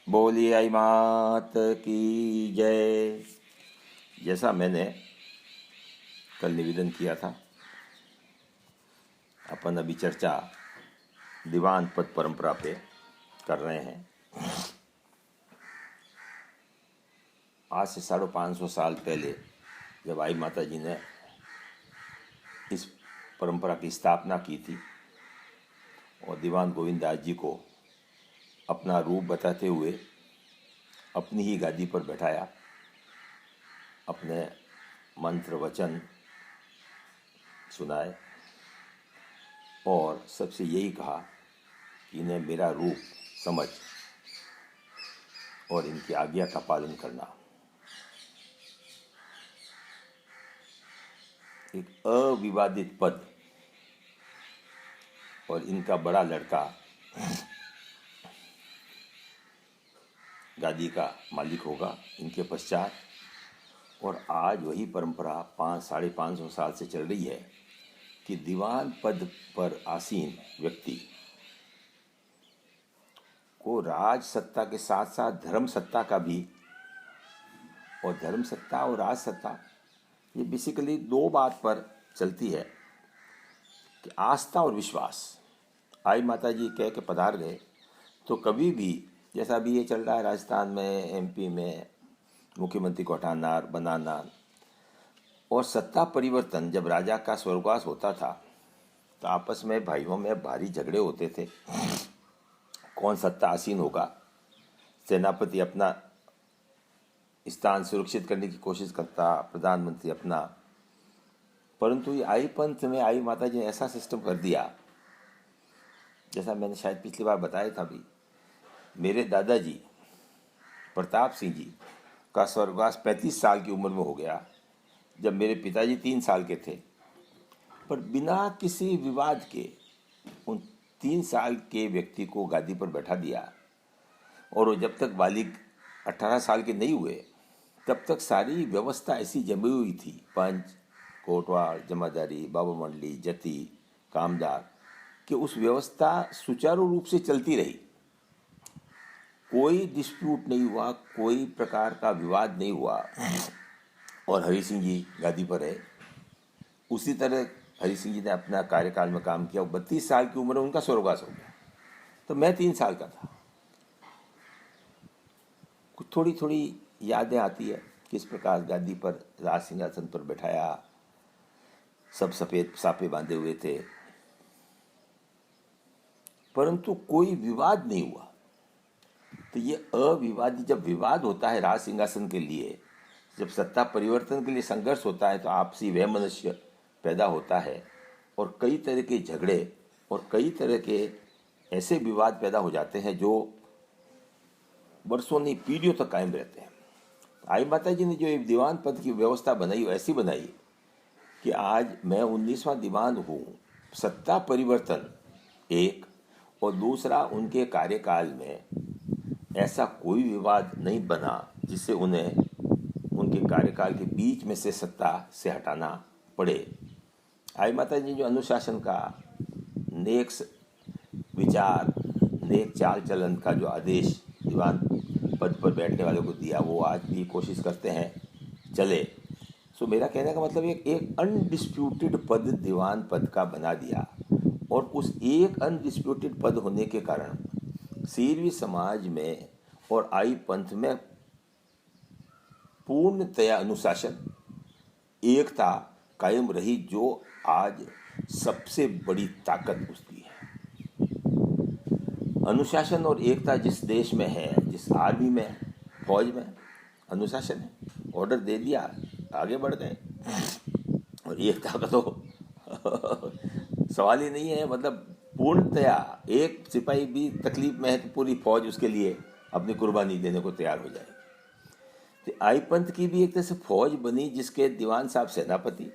बोलिए आई मात की जय। जैसा मैंने कल निवेदन किया था, अपन अभी चर्चा दीवान पद परंपरा पे कर रहे हैं। आज से 550 साल पहले जब आई माता जी ने इस परंपरा की स्थापना की थी और दीवान गोविंददास जी को अपना रूप बताते हुए अपनी ही गादी पर बैठाया, अपने मंत्र वचन सुनाए और सबसे यही कहा कि इन्हें मेरा रूप समझ और इनकी आज्ञा का पालन करना। एक अविवादित पद और इनका बड़ा लड़का गादी का मालिक होगा इनके पश्चात। और आज वही परंपरा 500-550 साल से चल रही है कि दीवान पद पर आसीन व्यक्ति को राज सत्ता के साथ साथ धर्म सत्ता का भी, और धर्म सत्ता और राज सत्ता ये बेसिकली दो बात पर चलती है कि आस्था और विश्वास। आई माता जी कह के पधार गए तो कभी भी, जैसा भी ये चल रहा है राजस्थान में, एमपी में मुख्यमंत्री को हटाना बनाना और सत्ता परिवर्तन, जब राजा का स्वर्गवास होता था तो आपस में भाइयों में भारी झगड़े होते थे, कौन सत्ता आसीन होगा। सेनापति अपना स्थान सुरक्षित करने की कोशिश करता, प्रधानमंत्री अपना। परंतु ये आई पंथ में आई माता जी ने ऐसा सिस्टम कर दिया, जैसा मैंने शायद पिछली बार बताया था भी, मेरे दादाजी प्रताप सिंह जी का स्वर्गवास 35 साल की उम्र में हो गया जब मेरे पिताजी 3 साल के थे। पर बिना किसी विवाद के उन 3 साल के व्यक्ति को गादी पर बैठा दिया और वो जब तक बालिग 18 साल के नहीं हुए तब तक सारी व्यवस्था ऐसी जमी हुई थी, पंच, कोटवाल, जमादारी, बाबा मंडली, जती, कामदार, कि उस व्यवस्था सुचारू रूप से चलती रही। कोई डिस्प्यूट नहीं हुआ, कोई प्रकार का विवाद नहीं हुआ और हरि सिंह जी गादी पर है। उसी तरह हरि सिंह जी ने अपना कार्यकाल में काम किया। 32 साल की उम्र में उनका स्वर्गवास हो गया, तो मैं 3 साल का था। कुछ थोड़ी थोड़ी यादें आती है किस प्रकार गादी पर राज सिंहासन पर बैठाया, सब सफ़ेद साफे बांधे हुए थे, परंतु कोई विवाद नहीं हुआ। तो ये अविवादी, जब विवाद होता है राज सिंहासन के लिए, जब सत्ता परिवर्तन के लिए संघर्ष होता है तो आपसी वैमनस्य पैदा होता है और कई तरह के झगड़े और कई तरह के ऐसे विवाद पैदा हो जाते हैं जो वर्षों नहीं पीढ़ियों तक कायम रहते हैं। आई माता जी ने जो एक दीवान पद की व्यवस्था बनाई, ऐसी बनाई कि आज मैं 19वां दीवान हूँ। सत्ता परिवर्तन एक, और दूसरा उनके कार्यकाल में ऐसा कोई विवाद नहीं बना जिससे उन्हें उनके कार्यकाल के बीच में से सत्ता से हटाना पड़े। आई माता जी जो अनुशासन का, नेक विचार, नेक चाल चलन का जो आदेश दीवान पद पर बैठने वाले को दिया, वो आज भी कोशिश करते हैं चले। सो मेरा कहने का मतलब एक अनडिस्प्यूटेड पद दीवान पद का बना दिया, और उस एक अनडिस्प्यूटेड पद होने के कारण सीरवी समाज में और आई पंथ में पूर्णतया अनुशासन, एकता कायम रही, जो आज सबसे बड़ी ताकत उसकी है। अनुशासन और एकता जिस देश में है, जिस आर्मी में, फौज में अनुशासन है, ऑर्डर दे दिया, आगे बढ़ गए। और एकता का तो सवाल ही नहीं है। मतलब पूर्णतया एक सिपाही भी तकलीफ में है तो पूरी फौज उसके लिए अपनी कुर्बानी देने को तैयार हो जाए। तो आई पंथ की भी एक तरह से फौज बनी जिसके दीवान साहब सेनापति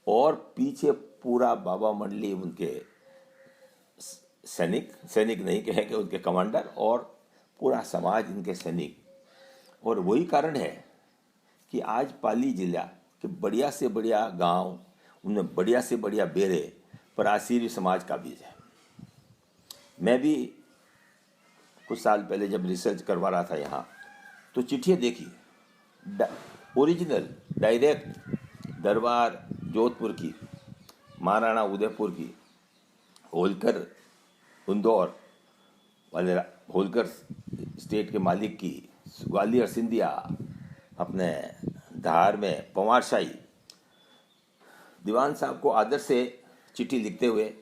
और पीछे पूरा बाबा मंडली उनके सैनिक नहीं कहेंगे, उनके कमांडर, और पूरा समाज इनके सैनिक। और वही कारण है कि आज पाली जिला के बढ़िया से बढ़िया गांव, उनमें बढ़िया से बढ़िया बेरे पर आसीरी समाज का बीज है। मैं भी कुछ साल पहले जब रिसर्च करवा रहा था यहाँ, तो चिट्ठियाँ देखी, ओरिजिनल डायरेक्ट दरबार जोधपुर की, महाराणा उदयपुर की, होलकर इंदौर वाले होलकर स्टेट के मालिक की, ग्वालियर सिंधिया, अपने धार में पवार शाही, दीवान साहब को आदर से चिट्ठी लिखते हुए,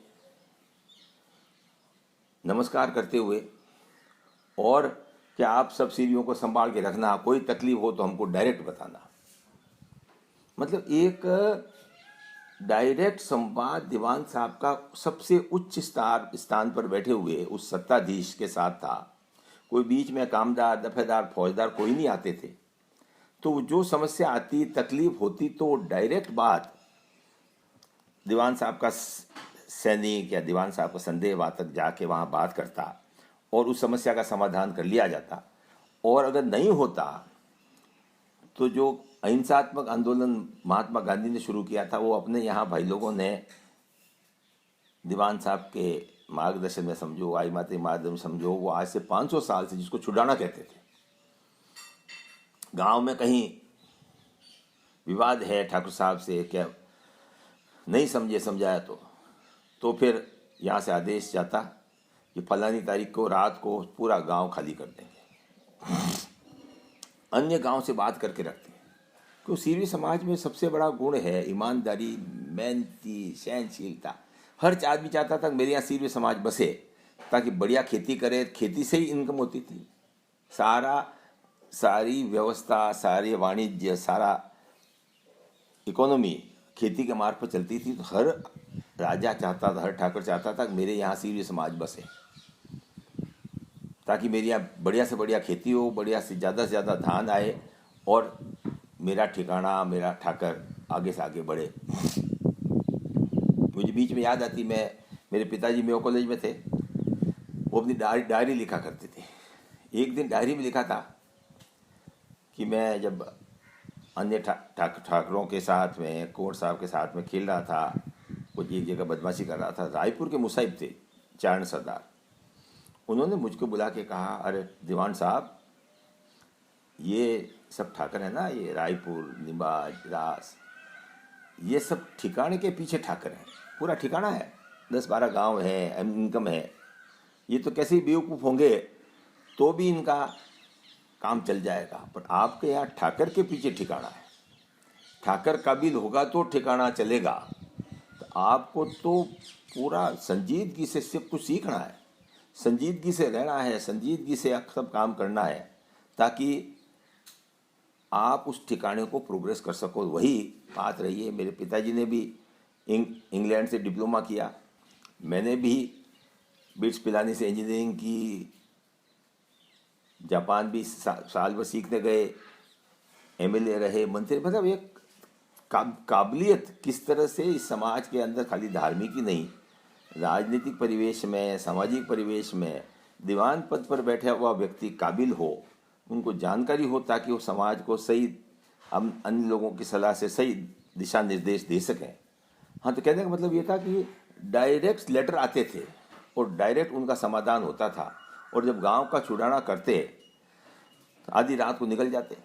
नमस्कार करते हुए, और कि आप सब सीढ़ियों को संभाल के रखना, कोई तकलीफ हो तो हमको डायरेक्ट बताना। मतलब एक डायरेक्ट संवाद दीवान साहब का सबसे उच्च स्थान पर बैठे हुए उस सत्ताधीश के साथ था। कोई बीच में कामदार, दफेदार, फौजदार कोई नहीं आते थे। तो जो समस्या आती, तकलीफ होती, तो डायरेक्ट बात दीवान साहब का सैनिक या दीवान साहब का संदेहवाचक जाके वहाँ बात करता और उस समस्या का समाधान कर लिया जाता। और अगर नहीं होता तो जो अहिंसात्मक आंदोलन महात्मा गांधी ने शुरू किया था, वो अपने यहाँ भाई लोगों ने दीवान साहब के मार्गदर्शन में समझो, आई माते माध्यम समझो, वो आज से 500 साल से जिसको छुड़ाना कहते थे। गांव में कहीं विवाद है ठाकुर साहब से, क्या नहीं समझे समझाया तो फिर यहाँ से आदेश जाता कि फलानी तारीख को रात को पूरा गांव खाली कर देंगे, अन्य गांव से बात करके रखते हैं। क्योंकि सीरवी समाज में सबसे बड़ा गुण है ईमानदारी, मेहनती, सहनशीलता। हर आदमी चाहता था कि मेरे यहाँ सीरवी समाज बसे ताकि बढ़िया खेती करे, खेती से ही इनकम होती थी। सारी व्यवस्था, सारी वाणिज्य, सारा इकोनॉमी खेती के मार्ग पर चलती थी। तो हर राजा चाहता था, हर ठाकुर चाहता था कि मेरे यहाँ सीरवी समाज बसे ताकि मेरे यहाँ बढ़िया से बढ़िया खेती हो, बढ़िया से ज़्यादा धान आए और मेरा ठिकाना, मेरा ठाकर आगे से आगे बढ़े। मुझे बीच में याद आती, मेरे पिताजी मेयो कॉलेज में थे, वो अपनी डायरी लिखा करते थे। एक दिन डायरी में लिखा था कि मैं जब अन्य ठाकरों के साथ में, कोट साहब के साथ में खेल रहा था, कुछ एक जगह बदमाशी कर रहा था, रायपुर के मुसाहिब थे चारण सरदार, उन्होंने मुझको बुला के कहा, अरे दीवान साहब, ये सब ठाकर है ना, ये रायपुर, निबाज, रास, ये सब ठिकाने के पीछे ठाकर हैं। पूरा ठिकाना है, 10-12 गांव है, इनकम है, ये तो कैसे बेवकूफ़ होंगे तो भी इनका काम चल जाएगा। पर आपके यहाँ ठाकर के पीछे ठिकाना है, ठाकर काबिल होगा तो ठिकाना चलेगा। तो आपको तो पूरा संजीदगी से सब कुछ सीखना है, संजीदगी से रहना है, संजीदगी से सब काम करना है ताकि आप उस ठिकाने को प्रोग्रेस कर सको। वही बात रही है। मेरे पिताजी ने भी इंग्लैंड से डिप्लोमा किया, मैंने भी बिट्स पिलानी से इंजीनियरिंग की, जापान भी साल भर सीखने गए, एमएलए रहे, मंत्री। मतलब एक काबिलियत किस तरह से इस समाज के अंदर खाली धार्मिक ही नहीं, राजनीतिक परिवेश में, सामाजिक परिवेश में दीवान पद पर बैठा हुआ व्यक्ति काबिल हो, उनको जानकारी हो ताकि वो समाज को सही, हम अन्य लोगों की सलाह से सही दिशा निर्देश दे सकें। हाँ, तो कहने का मतलब ये था कि डायरेक्ट लेटर आते थे और डायरेक्ट उनका समाधान होता था। और जब गांव का छुड़ाना करते तो आधी रात को निकल जाते,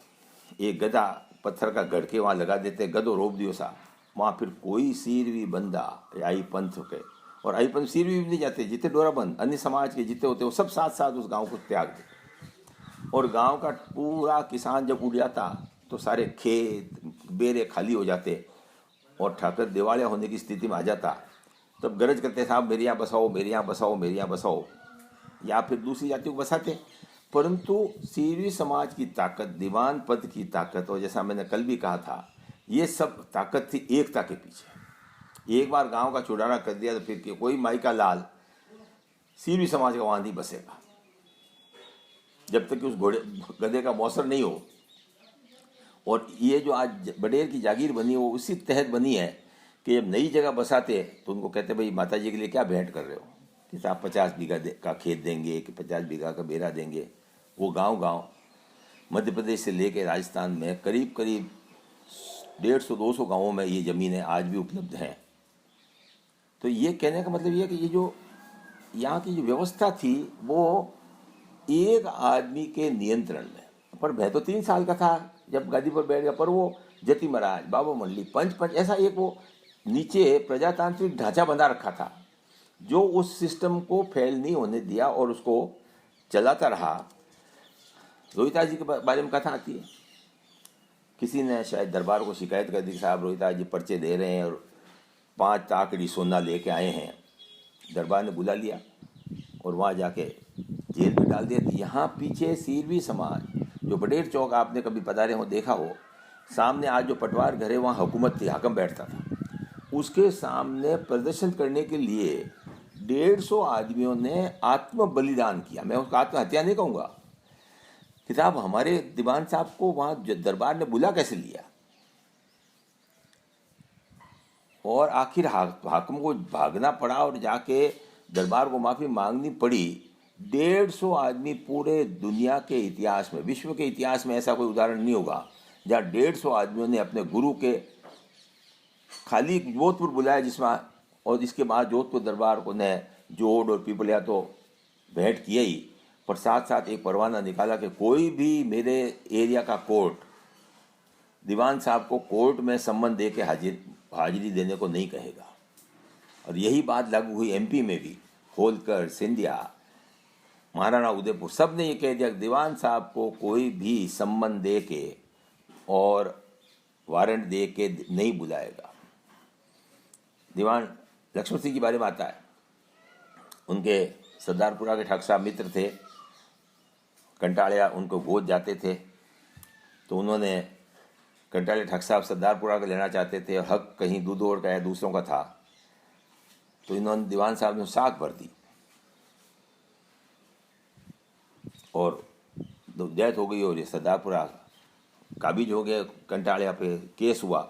एक गधा पत्थर का गढ़ के वहाँ लगा देते, गधो रोप दियो सा, वहाँ फिर कोई सीरवी बंदा आई पंथ के, और आई पंथ सीरवी भी नहीं जाते, जितने डोराबंद अन्य समाज के जितने होते वो सब साथ साथ उस गाँव को त्याग देते। और गांव का पूरा किसान जब उड़ जाता तो सारे खेत बेरे खाली हो जाते और ठाकर दिवालिया होने की स्थिति में आ जाता। तब गरज करते, साहब मेरे यहाँ बसाओ, मेरे यहाँ बसाओ, मेरे यहाँ बसाओ, या फिर दूसरी जातियों को बसाते। परंतु सीरवी समाज की ताकत, दीवान पद की ताकत, और जैसा मैंने कल भी कहा था, ये सब ताकत थी एकता के पीछे। एक बार गांव का छुड़ाना कर दिया तो फिर कोई माई का लाल सीरवी समाज का वहाँ नहीं बसेगा जब तक कि उस गधे का मौसर नहीं हो। और ये जो आज बडेर की जागीर बनी वो उसी तहत बनी है कि जब नई जगह बसाते तो उनको कहते, भाई माता जी के लिए क्या भेंट कर रहे हो, कि आप 50 बीघा का खेत देंगे कि 50 बीघा का बेरा देंगे। वो गांव मध्य प्रदेश से लेकर राजस्थान में करीब 150-200 गाँवों में ये ज़मीनें आज भी उपलब्ध हैं। तो ये कहने का मतलब ये कि ये जो यहाँ की जो व्यवस्था थी वो एक आदमी के नियंत्रण में। पर मैं तो 3 साल का था जब गादी पर बैठ गया, पर वो जति महाराज, बाबा मंडली, पंच ऐसा एक वो नीचे प्रजातांत्रिक ढांचा बना रखा था जो उस सिस्टम को फेल नहीं होने दिया और उसको चलाता रहा। रोहिता जी के बारे में कथा आती है, किसी ने शायद दरबार को शिकायत कर दी, साहब रोहिता जी पर्चे दे रहे हैं और 5 ताकड़ी सोना लेके आए हैं। दरबार ने बुला लिया और वहाँ जाके जेल में डाल दिया। यहाँ पीछे सीरवी समाज, जो बडेर चौक आपने कभी पधारे हो देखा हो, सामने आज जो पटवार घर है वहाँ हुकूमत थी, हाकम बैठता था। उसके सामने प्रदर्शन करने के लिए 150 आदमियों ने आत्म बलिदान किया। मैं उसको आत्महत्या नहीं कहूँगा। किताब हमारे दीवान साहब को वहाँ दरबार ने बुला कैसे लिया और आखिर हाकिम को भागना पड़ा और जाके दरबार को माफ़ी मांगनी पड़ी। 150 आदमी पूरे दुनिया के इतिहास में, विश्व के इतिहास में ऐसा कोई उदाहरण नहीं होगा जहाँ 150 आदमियों ने अपने गुरु के, खाली जोधपुर बुलाया जिसमें, और इसके बाद जोधपुर दरबार को ने जोड़ और पीपलिया तो भेंट किया ही, पर साथ साथ एक परवाना निकाला कि कोई भी मेरे एरिया का कोर्ट दीवान साहब को कोर्ट में सम्मन दे के हाजिरी देने को नहीं कहेगा। और यही बात लागू हुई एमपी में भी। होलकर, सिंधिया, महाराणा उदयपुर, सब ने ये कह दिया दीवान साहब को कोई भी सम्मन दे के और वारंट दे के नहीं बुलाएगा। दीवान लक्ष्मण सिंह के बारे में आता है, उनके सरदारपुरा के ठाकुर साहब मित्र थे, कंटालिया उनको गोद जाते थे, तो उन्होंने कंटालिया ठाकुर साहब सरदारपुरा का लेना चाहते थे और हक कहीं दूधोड़ का है दूसरों का था, तो इन्होंने दीवान साहब ने साख भर दी और डेथ हो गई और ये सरदारपुरा काबिज हो गया, कंटालिया पे केस हुआ।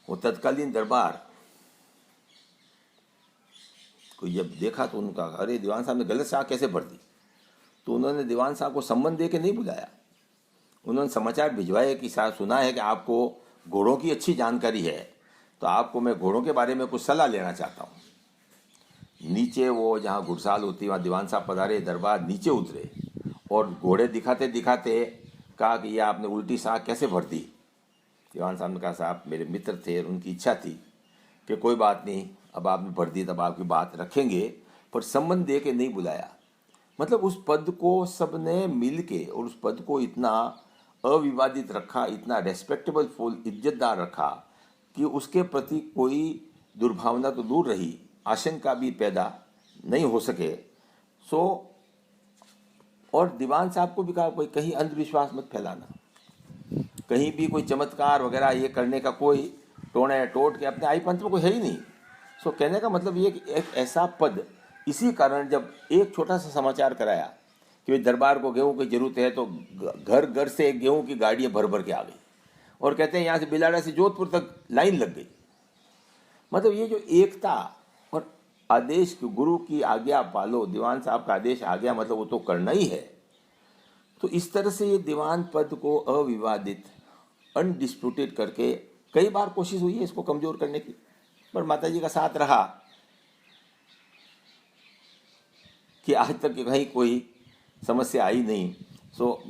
वो तत्कालीन दरबार को जब देखा तो उनका अरे दीवान साहब ने गलत साख कैसे भर दी, तो उन्होंने दीवान साहब को सम्मन दे के नहीं बुलाया। उन्होंने समाचार भिजवाए कि साहब सुना है कि आपको घोड़ों की अच्छी जानकारी है, तो आपको मैं घोड़ों के बारे में कुछ सलाह लेना चाहता हूँ। नीचे वो जहाँ घुड़साल होती वहाँ दीवान साहब पधारे, दरबार नीचे उतरे और घोड़े दिखाते दिखाते कहा कि ये आपने उल्टी साख कैसे भर दी। दीवान साहब ने कहा साहब मेरे मित्र थे, उनकी इच्छा थी कि कोई बात नहीं, अब आपने भर दी तब आपकी बात रखेंगे, पर सम्मन दे के नहीं बुलाया। मतलब उस पद को सबने मिल के और उस पद को इतना अविवादित रखा, इतना रेस्पेक्टेबल फुल इज्जतदार रखा कि उसके प्रति कोई दुर्भावना तो दूर रही, आशंका भी पैदा नहीं हो सके। और दीवान साहब को भी कहा कोई कहीं अंधविश्वास मत फैलाना, कहीं भी कोई चमत्कार वगैरह ये करने का कोई टोने टोट के अपने आई पंथ में कोई है ही नहीं। कहने का मतलब ये कि एक ऐसा पद, इसी कारण जब एक छोटा सा समाचार कराया कि दरबार को गेहूं की जरूरत है, तो घर घर से गेहूं की गाड़ियां भर भर के आ गई और कहते हैं यहाँ से बिलाड़ा से जोधपुर तक लाइन लग गई। मतलब ये जो एकता और आदेश, गुरु की आज्ञा पालो, दीवान साहब का आदेश आ गया मतलब वो तो करना ही है। तो इस तरह से ये दीवान पद को अविवादित, अनडिस्प्यूटेड करके कई बार कोशिश हुई है इसको कमजोर करने की, पर माता जी का साथ रहा कि आज तक कहीं कोई समस्या आई नहीं।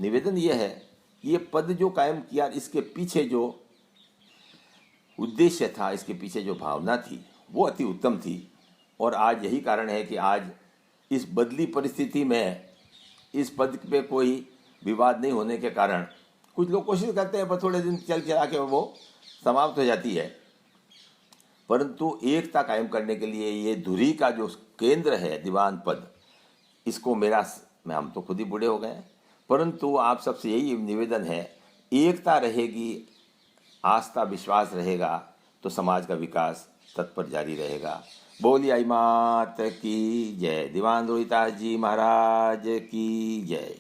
निवेदन ये है, ये पद जो कायम किया, इसके पीछे जो उद्देश्य था, इसके पीछे जो भावना थी, वो अति उत्तम थी। और आज यही कारण है कि आज इस बदली परिस्थिति में इस पद पे कोई विवाद नहीं होने के कारण कुछ लोग कोशिश करते हैं, पर थोड़े दिन चल चला के वो समाप्त हो जाती है। परंतु एकता कायम करने के लिए ये धुरी का जो केंद्र है दीवान पद, इसको हम तो खुद ही बूढ़े हो गए, परंतु आप सबसे यही निवेदन है, एकता रहेगी, आस्था विश्वास रहेगा तो समाज का विकास तत्पर जारी रहेगा। बोलिए आई मात की जय। दीवान रोहितास जी महाराज की जय।